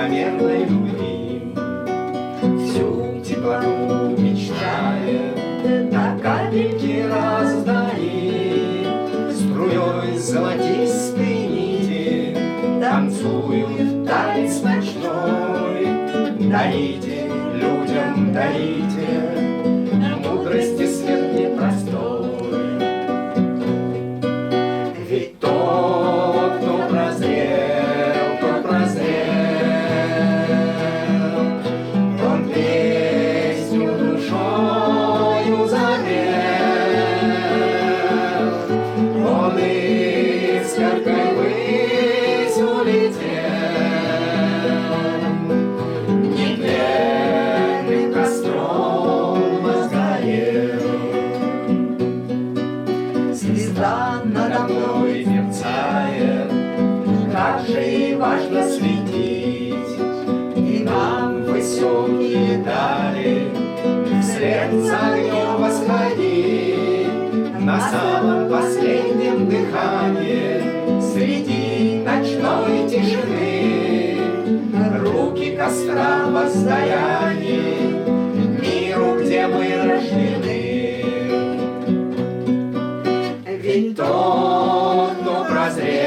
непомерной любви. Всю теплоту мечтает на капельки раздали, струей золотистой нити танцуют танец ночной. Дарите людям, дарите мудрости свет непростой. Ведь тот, кто прозрел, он песню душою запел, он искоркой ввысь улетел, нетленным костром возгорел. Звезда надо мной мерцает, как же и важно светить, и нам высокие дали вслед за огнем восходить. На самом последнем дыхании среди ночной тишины руки костра воздаяние миру, где мы рождены. Ведь тот, кто прозрел,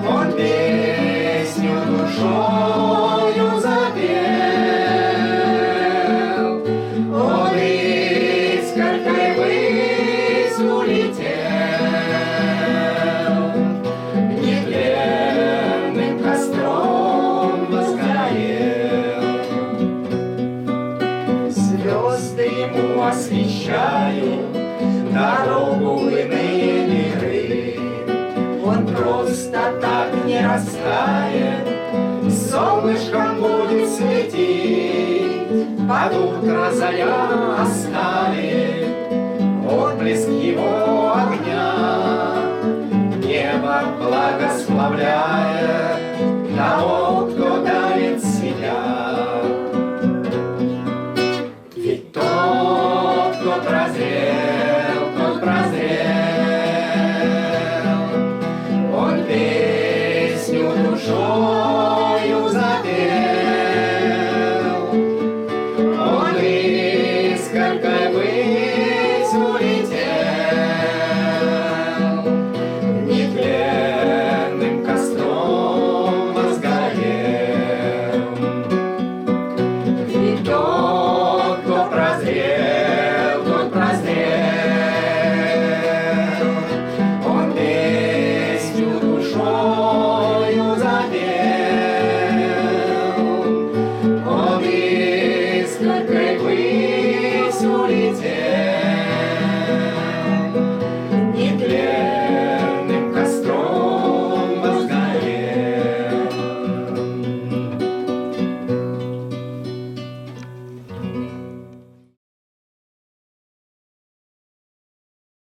он песню душою запел, он искоркой ввысь улетел, нетленным костром возгорел. Звезды ему освещают дорогу в иные миры. Он просто так не растает, солнышком будет светить. Под утро заря оставит отблеск его огня, небо благословляет того, кто дарит себя. Ведь тот, кто прозрел, он песню душою запел, он искоркой ввысь улетел, нетленным костром возгорел. Ведь тот, кто прозрел, он песню душою запел, он искоркой ввысь улетел.